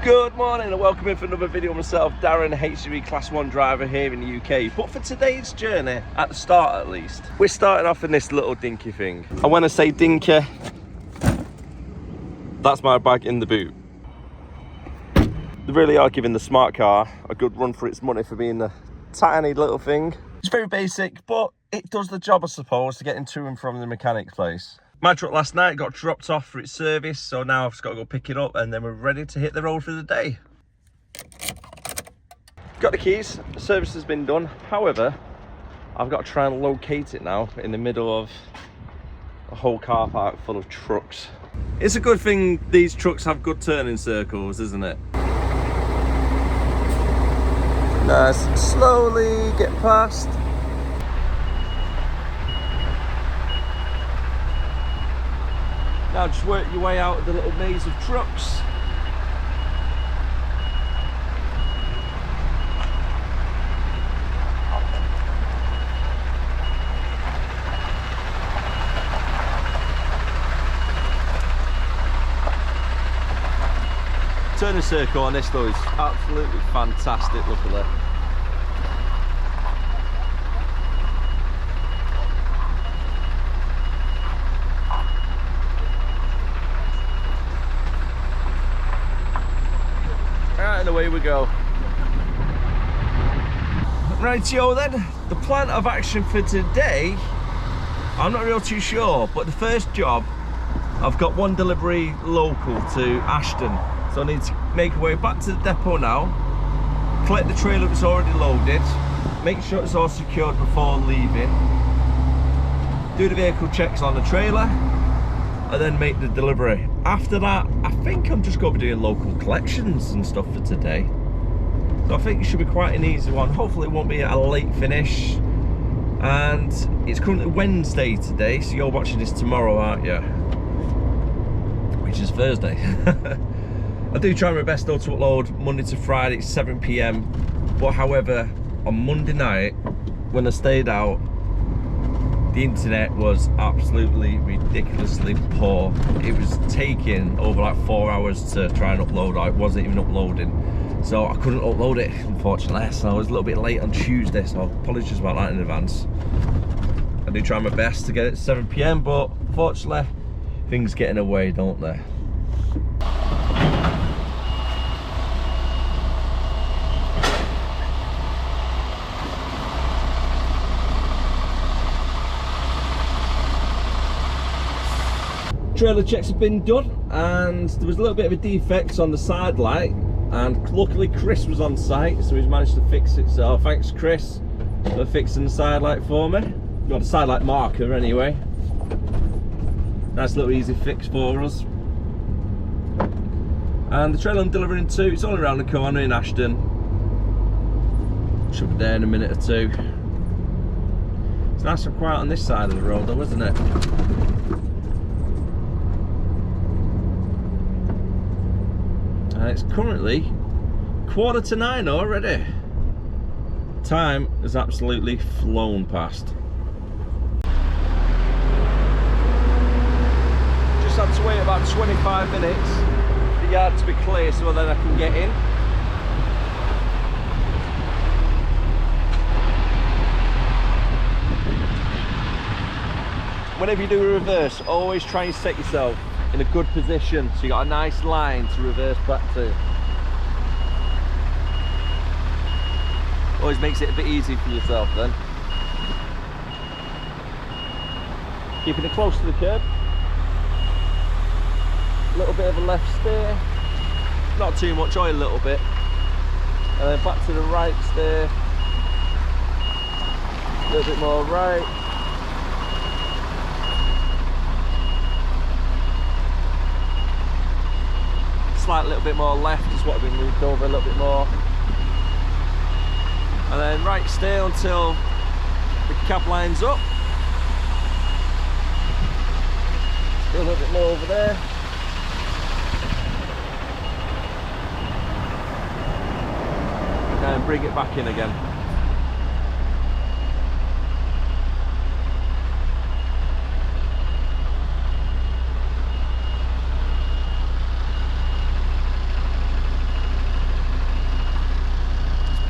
Good morning and welcome in for another video of myself, Darren, HGV Class 1 driver here in the UK. But for today's journey, at the start at least, we're starting off in this little dinky thing. And when I say dinky, that's my bag in the boot. They really are giving the smart car a good run for its money for being a tiny little thing. It's very basic, but it does the job, I suppose, to getting to and from the mechanic's place. My truck last night got dropped off for its service, so now I've just got to go pick it up and then we're ready to hit the road for the day. Got the keys, the service has been done. However, I've got to try and locate it now in the middle of a whole car park full of trucks. It's a good thing these trucks have good turning circles, isn't it? Nice, slowly get past. Now just work your way out of the little maze of trucks. Turning circle on this though is absolutely fantastic, luckily. And away we go. Rightio then, the plan of action for today, I'm not real too sure, but the first job, I've got one delivery local to Ashton, so I need to make a way back to the depot now, collect the trailer that's already loaded, make sure it's all secured before leaving, do the vehicle checks on the trailer, and then make the delivery. After that, I think I'm just going to be doing local collections and stuff for today. So I think it should be quite an easy one. Hopefully it won't be a late finish. And it's currently Wednesday today, so you're watching this tomorrow, aren't you? Which is Thursday. I do try my best though to upload Monday to Friday at 7 PM. But however, on Monday night, when I stayed out, the internet was absolutely ridiculously poor. It was taking over like 4 hours to try and upload. It wasn't even uploading. So I couldn't upload it, unfortunately. So I was a little bit late on Tuesday, so apologies about that in advance. I do try my best to get it at 7 PM, but unfortunately, things get in the way, don't they? Trailer checks have been done and there was a little bit of a defect on the side light, and luckily Chris was on site, so he's managed to fix it. So thanks Chris for fixing the side light for me. Got a side light marker anyway. Nice little easy fix for us. And the trailer I'm delivering to, it's all around the corner in Ashton. Should be there in a minute or two. It's nice and quiet on this side of the road though, isn't it? And it's currently 9:15 already. Time has absolutely flown past. Just had to wait about 25 minutes for the yard to be clear so then I can get in. Whenever you do a reverse, always try and set yourself in a good position so you got a nice line to reverse back to. Always makes it a bit easy for yourself then. Keeping it close to the curb. A little bit of a left steer. Not too much, only a little bit. And then back to the right steer. A little bit more right. Slight little bit more left is what I've been moved over a little bit more. And then right steer until the cab lines up. Do a little bit more over there. And bring it back in again.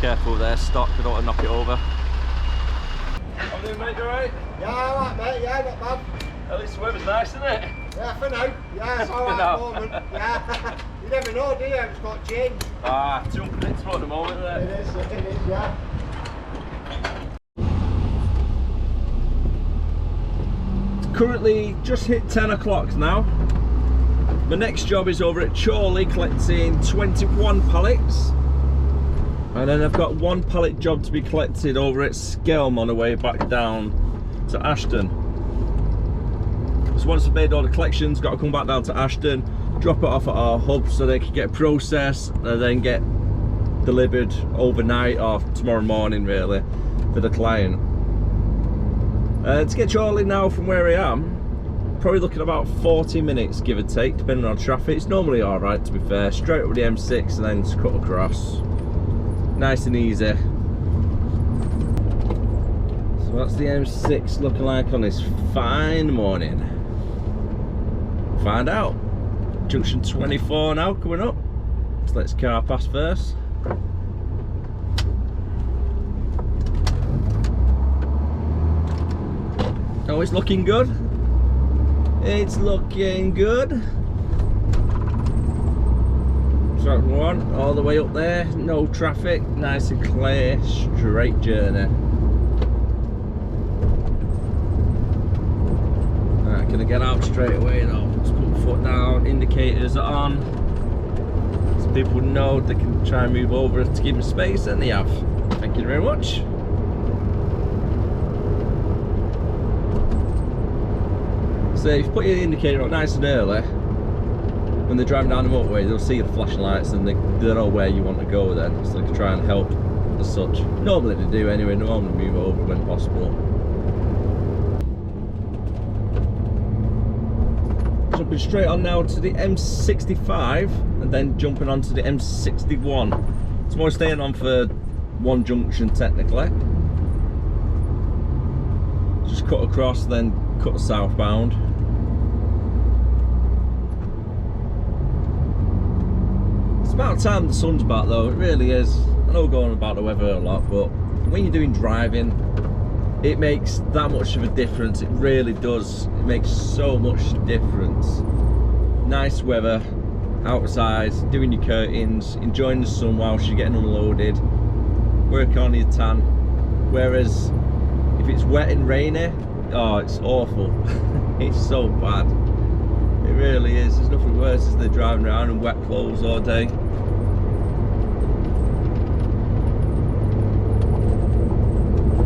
Careful there, stock, I don't want to knock it over. How are you, mate? You alright? Yeah, alright, mate. Yeah, not bad. At least the weather's nice, isn't it? Yeah, for now. Yeah, it's alright at the moment. Yeah. You never know, do you? It's got change. Ah, too unpredictable at the moment, isn't it? It is, yeah. Currently just hit 10 o'clock now. My next job is over at Chorley collecting 21 pallets. And then I've got one pallet job to be collected over at Skelm on the way back down to Ashton. So once I've made all the collections, got to come back down to Ashton, drop it off at our hub so they can get processed and then get delivered overnight or tomorrow morning really for the client. To get Chorley now from where I am, probably looking about 40 minutes give or take, depending on traffic. It's normally alright to be fair, straight over the M6 and then just cut across. Nice and easy. So that's the M6 looking like on this fine morning. Find out. Junction 24 now coming up. So let's car pass first. Oh, it's looking good. It's looking good. Track one, all the way up there, no traffic, nice and clear, straight journey. Alright, gonna get out straight away now. Just put my foot down, indicators are on. So people know they can try and move over to give them space, and they have. Thank you very much. So if you put your indicator on nice and early, when they're driving down the motorway, they'll see the flashing lights and they know where you want to go then, so they can try and help as such. Normally they do anyway, they normally move over when possible. Jumping straight on now to the M65 and then jumping on to the M61. So I'm staying on for one junction technically. Just cut across, then cut southbound. It's about time the sun's back though, it really is. I know we're going about the weather a lot, but when you're doing driving, it makes that much of a difference. It really does. It makes so much difference. Nice weather, outside, doing your curtains, enjoying the sun whilst you're getting unloaded, working on your tan. Whereas if it's wet and rainy, oh, it's awful. It's so bad. It really is. There's nothing worse than driving around in wet clothes all day.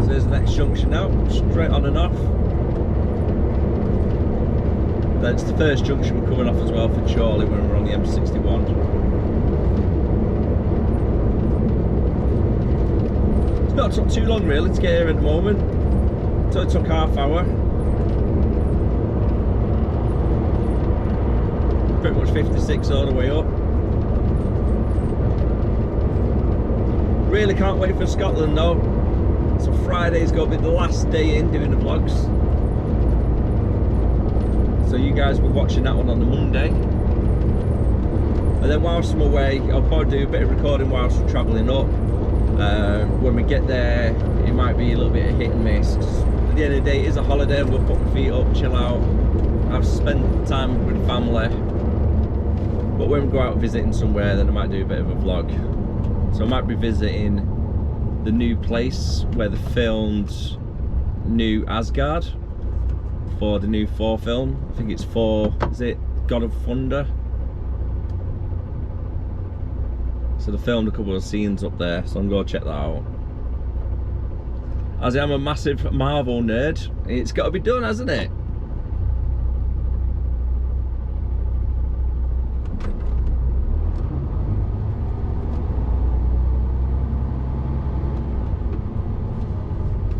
So there's the next junction now, straight on and off. That's the first junction we're coming off as well for Chorley when we're on the M61. It's not took too long really to get here at the moment. So it took half hour. Pretty much 56 all the way up. Really can't wait for Scotland though. So Friday's going to be the last day in doing the vlogs. So you guys will be watching that one on the Monday. And then whilst I'm away, I'll probably do a bit of recording whilst we're travelling up. When we get there, it might be a little bit of hit and miss. At the end of the day, it is a holiday. We'll put my feet up, chill out. I've spent time with the family. But when we go out visiting somewhere, then I might do a bit of a vlog. So I might be visiting the new place where they filmed New Asgard for the new Thor film. I think it's for, is it God of Thunder? So they filmed a couple of scenes up there, so I'm going to check that out. As I am a massive Marvel nerd, it's got to be done, hasn't it?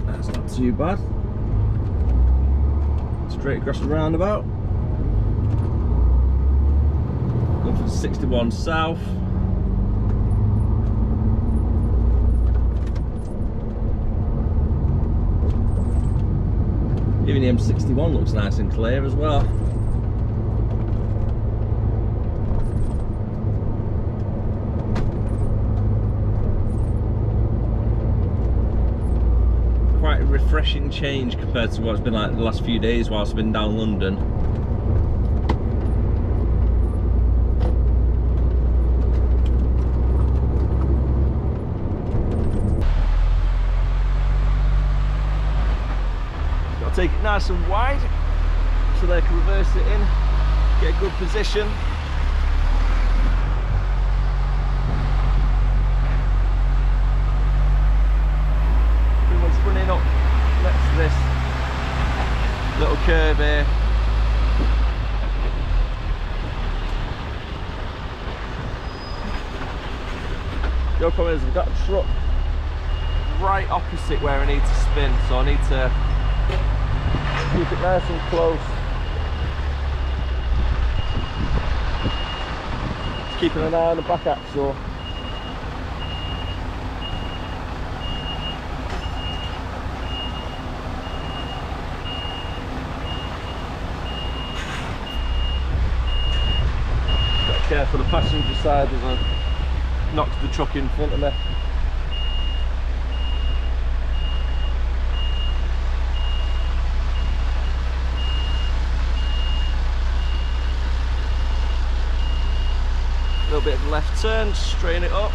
That's not too bad. Straight across the roundabout. Going for 61 south. Even the M61 looks nice and clear as well. refreshing change compared to what it's been like the last few days whilst I've been down London. Got to take it nice and wide so they can reverse it in, get a good position. Running up next to this little curve here. The problem is I've got a truck right opposite where I need to spin, so I need to keep it nice and close. Just keeping an eye on the back axle. Careful, the passenger side doesn't knock the truck in front of me. A little bit of left turn, straighten it up.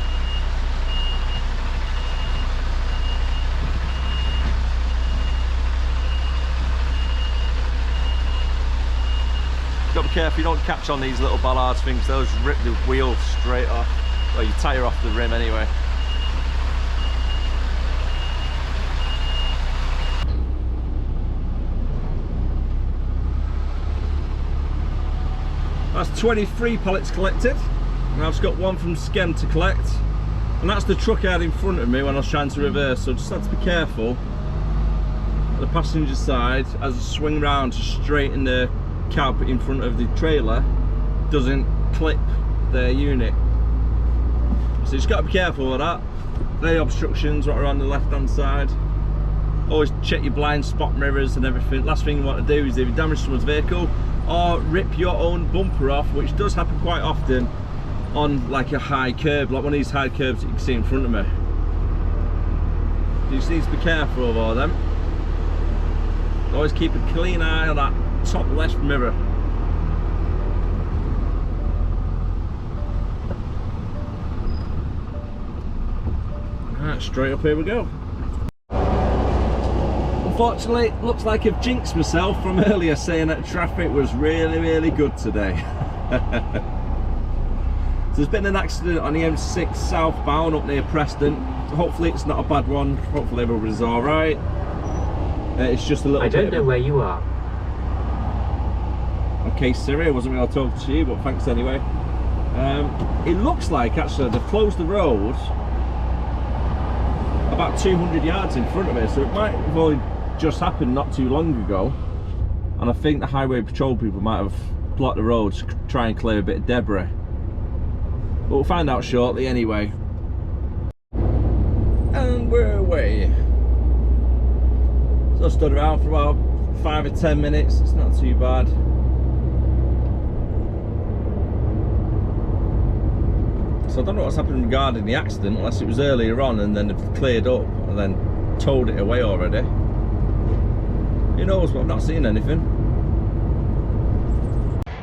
Got to be careful you don't catch on these little bollards things, those rip the wheel straight off, well your tyre off the rim anyway. That's 23 pallets collected, and I've just got one from Skem to collect, and that's the truck I had in front of me when I was trying to reverse, so just have to be careful. The passenger side, as I swing round to straighten the cab in front of the trailer, doesn't clip their unit, so you just got to be careful with that. The obstructions what are on the left hand side, always check your blind spot mirrors and everything. Last thing you want to do is if you damage someone's vehicle or rip your own bumper off, which does happen quite often on like a high curb, like one of these high curbs that you can see in front of me. You just need to be careful of all them. Always keep a clean eye on that top left mirror. Right, straight up here we go. Unfortunately, it looks like I've jinxed myself from earlier saying that traffic was really good today. So there's been an accident on the M6 southbound up near Preston. Hopefully it's not a bad one, hopefully everybody's alright. It's just a little bit. I don't know where you are. Okay Siri, I wasn't going to talk to you, but thanks anyway. It looks like actually they've closed the road about 200 yards in front of me, so it might have only just happened not too long ago, and I think the highway patrol people might have blocked the road to try and clear a bit of debris, but we'll find out shortly anyway. And we're away. So I stood around for about 5 or 10 minutes, it's not too bad. So I don't know what's happened regarding the accident, unless it was earlier on and then they've cleared up and then towed it away already. Who knows, but I've not seen anything.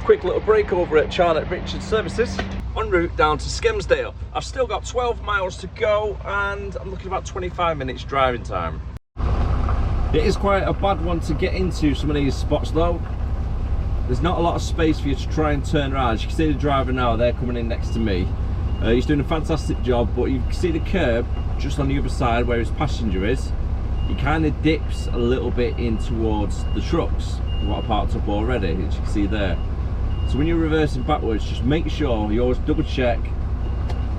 Quick little break over at Charlotte Richard Services, en route down to Skelmersdale. I've still got 12 miles to go and I'm looking at about 25 minutes driving time. It is quite a bad one to get into some of these spots though. There's not a lot of space for you to try and turn around. As you can see the driver now, they're coming in next to me. He's doing a fantastic job, but you can see the curb just on the other side where his passenger is. He kind of dips a little bit in towards the trucks, what are parked up already, as you can see there. So when you're reversing backwards, just make sure you always double check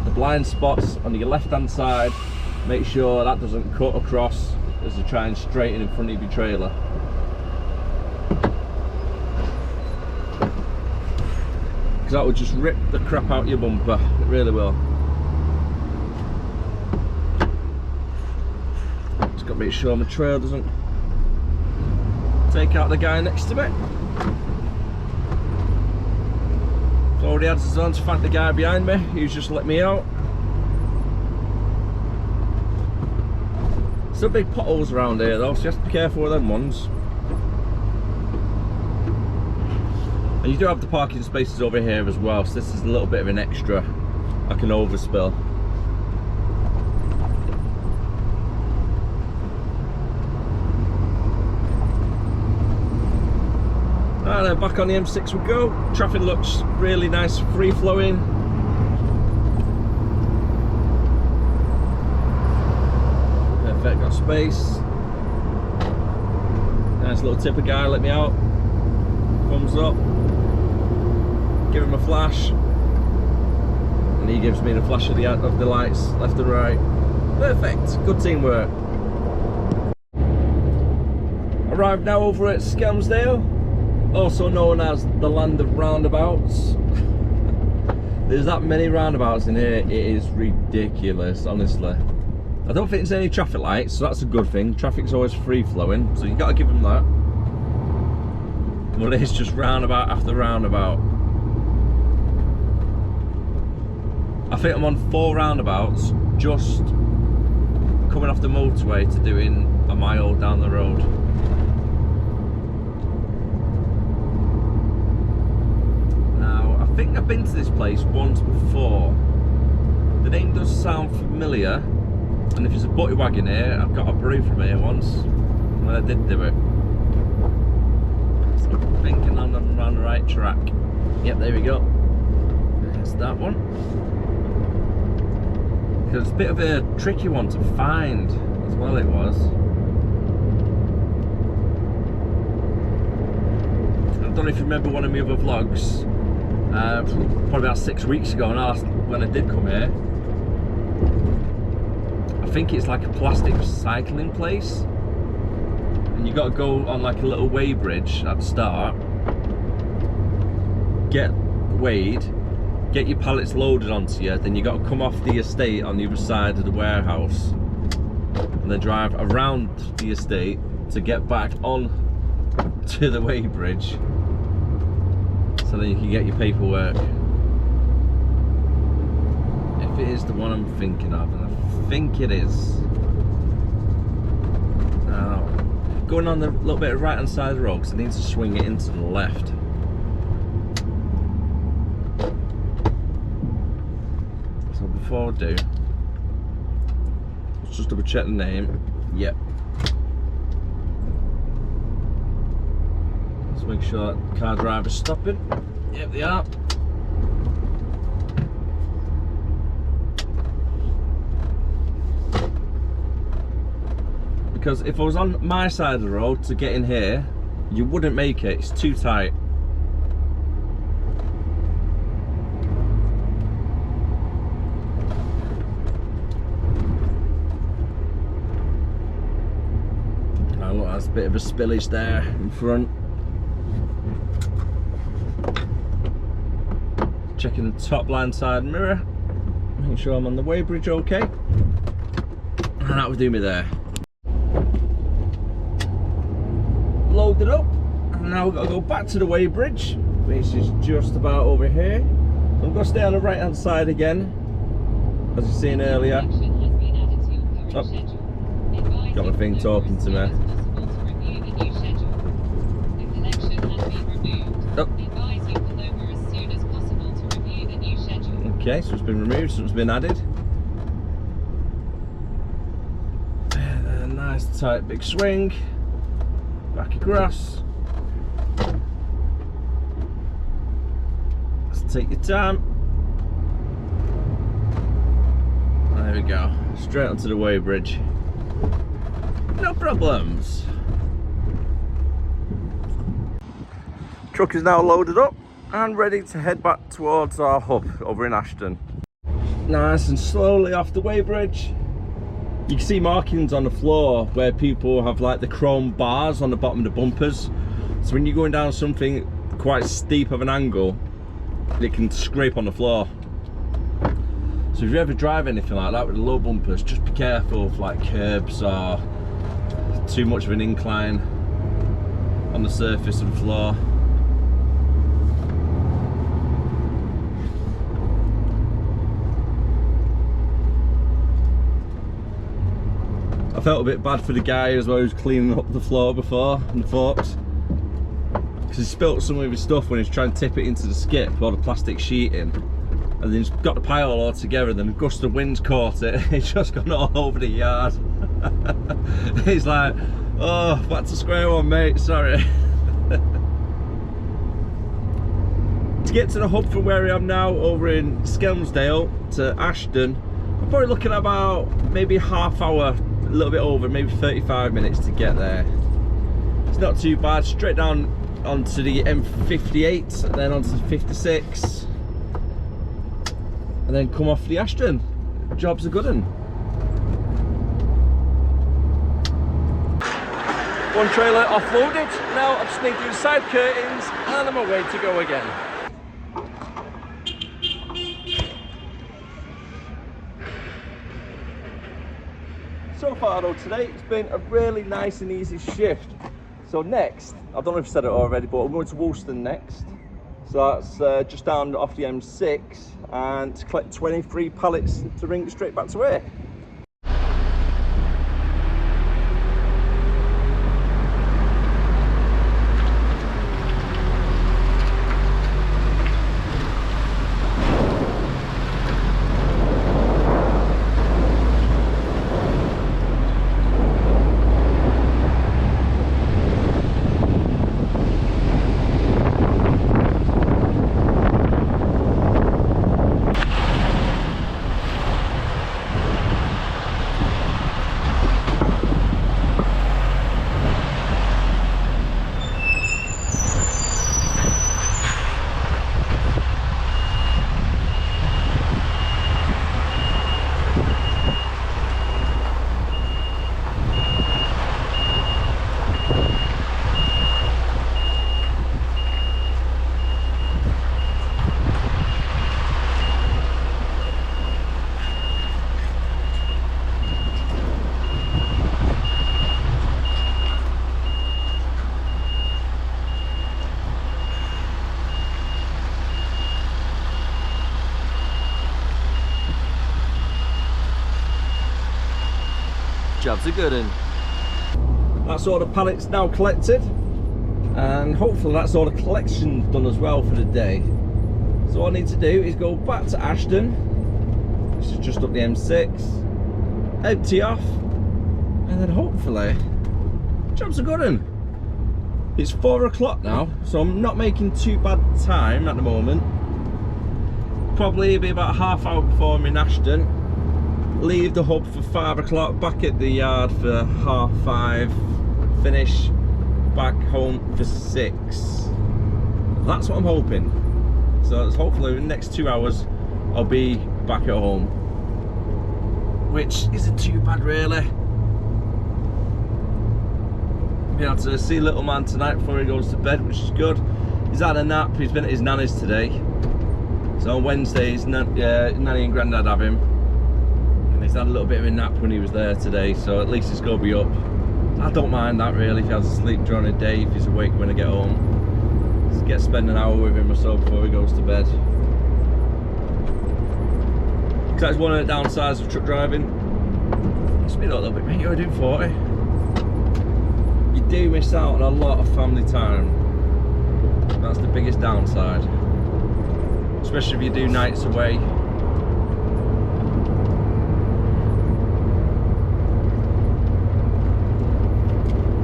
the blind spots on your left hand side. Make sure that doesn't cut across as you try and straighten in front of your trailer. Because that will just rip the crap out your bumper, it really will. Just got to make sure my trail doesn't take out the guy next to me. I've already had on to thank the guy behind me, he's just let me out. Some big potholes around here though, so you have to be careful with them ones. And you do have the parking spaces over here as well, so this is a little bit of an extra, like an overspill. And then back on the M6 we go. Traffic looks really nice, free flowing. Perfect, got space. Nice little tipper guy, let me out. Thumbs up. Give him a flash. And he gives me the flash of the lights, left and right. Perfect, good teamwork. Arrived now over at Skelmersdale, also known as the land of roundabouts. There's that many roundabouts in here, it is ridiculous, honestly. I don't think there's any traffic lights, so that's a good thing. Traffic's always free flowing, so you gotta give them that. But it's just roundabout after roundabout. I think I'm on 4 roundabouts just coming off the motorway to doing a mile down the road. Now, I think I've been to this place once before. The name does sound familiar, and if there's a butty wagon here, I've got a brew from here once when I did do it. So I'm thinking I'm on the right track. Yep, there we go. There's that one. Because it's a bit of a tricky one to find as well, it was. I don't know if you remember one of my other vlogs, probably about 6 weeks ago, and I asked when I did come here. I think it's like a plastic recycling place, and you got to go on like a little weighbridge at the start, get weighed, get your pallets loaded onto you, then you got to come off the estate on the other side of the warehouse and then drive around the estate to get back on to the weighbridge, so then you can get your paperwork. If it is the one I'm thinking of, and I think it is. Now, going on the little bit of right hand side of the road, because I need to swing it into the left. So before I do, let's just double check the name. Yep. Let's make sure that car driver's stopping. Yep, they are. Because if I was on my side of the road to get in here, you wouldn't make it, it's too tight. Oh, look, that's a bit of a spillage there in front. Checking the top line side mirror, making sure I'm on the weighbridge okay. And that would do me there. Loaded up, and now we've got to go back to the weighbridge, which is just about over here. I'm going to stay on the right hand side again, as you've seen earlier. Oh, got my thing talking to me. Oh. Okay, so it's been removed, so it's been added. And a nice tight big swing. Back across. Let's take your time. There we go. Straight onto the weighbridge. No problems. Truck is now loaded up and ready to head back towards our hub over in Ashton. Nice and slowly off the weighbridge. You can see markings on the floor where people have like the chrome bars on the bottom of the bumpers. So when you're going down something quite steep of an angle, it can scrape on the floor. So if you ever drive anything like that with the low bumpers, just be careful of like curbs or too much of an incline on the surface of the floor. I felt a bit bad for the guy as well who was cleaning up the floor before, and the forks. Because he spilt some of his stuff when he was trying to tip it into the skip, or the plastic sheeting. And then he's got the pile all together, then a gust of wind caught it, it's just gone all over the yard. He's like, oh, back to square one, mate, sorry. To get to the hub from where I am now, over in Skelmersdale to Ashton, I'm probably looking at about maybe half hour, a little bit over, maybe 35 minutes to get there. It's not too bad, straight down onto the M58 and then onto the 56 and then come off the Ashton. Job's a good one. One trailer offloaded, now I just need to do side curtains and I'm away to go again. So far though today, it's been a really nice and easy shift. So next, I don't know if I said it already, but I'm going to Woolston next. So that's just down off the M6 and to collect 23 pallets to bring it straight back to work. Job's a good one. That's all the pallets now collected, and hopefully that's all the collection done as well for the day. So all I need to do is go back to Ashton, which is just up the M6, empty off, and then hopefully job's a good one. It's 4 o'clock now, so I'm not making too bad time at the moment. Probably be about a half hour before I'm in Ashton. Leave the hub for 5 o'clock, back at the yard for 5:30, finish back home for 6. That's what I'm hoping. So it's hopefully in the next 2 hours I'll be back at home, which isn't too bad really. Be able to see little man tonight before he goes to bed, which is good. He's had a nap, he's been at his nanny's today. So on Wednesday his nanny and granddad have him. He's had a little bit of a nap when he was there today, so at least he's going to be up. I don't mind that really, if he has to sleep during the day, if he's awake when I get home. Just spend an hour with him or so before he goes to bed. Because that's one of the downsides of truck driving. Speed up a little bit, mate, you're doing 40. You do miss out on a lot of family time. That's the biggest downside. Especially if you do nights away.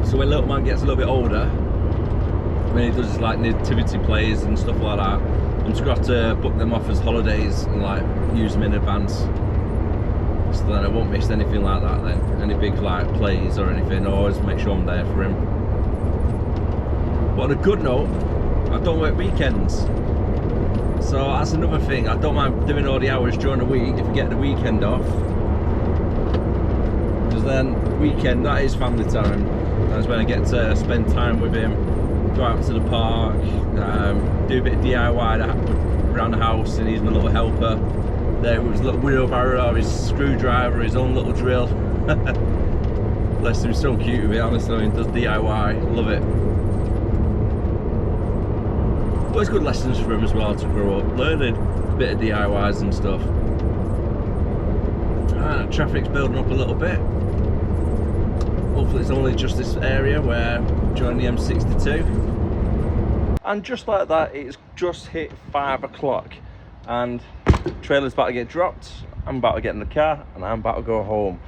So when little man gets a little bit older, when he does like nativity plays and stuff like that, I'm just going to have to book them off as holidays and like use them in advance. So then I won't miss anything like that then. Any big like plays or anything, I always make sure I'm there for him. But on a good note, I don't work weekends. So that's another thing, I don't mind doing all the hours during the week if I get the weekend off. Because then weekend, that is family time. That's when I get to spend time with him, go out to the park, do a bit of DIY around the house, and he's my little helper. There was a little wheelbarrow, his screwdriver, his own little drill. Bless him, so cute with it, honestly, he does DIY, love it. But it's good lessons for him as well to grow up, learning a bit of DIYs and stuff. Traffic's building up a little bit. Hopefully it's only just this area where I'm joining the M62. And just like that, it's just hit 5 o'clock and trailer's about to get dropped. I'm about to get in the car and I'm about to go home.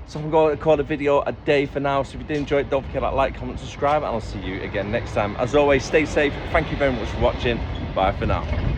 So I'm going to record a video a day for now. So if you did enjoy it, don't forget to like, comment, subscribe, and I'll see you again next time. As always, stay safe. Thank you very much for watching. Bye for now.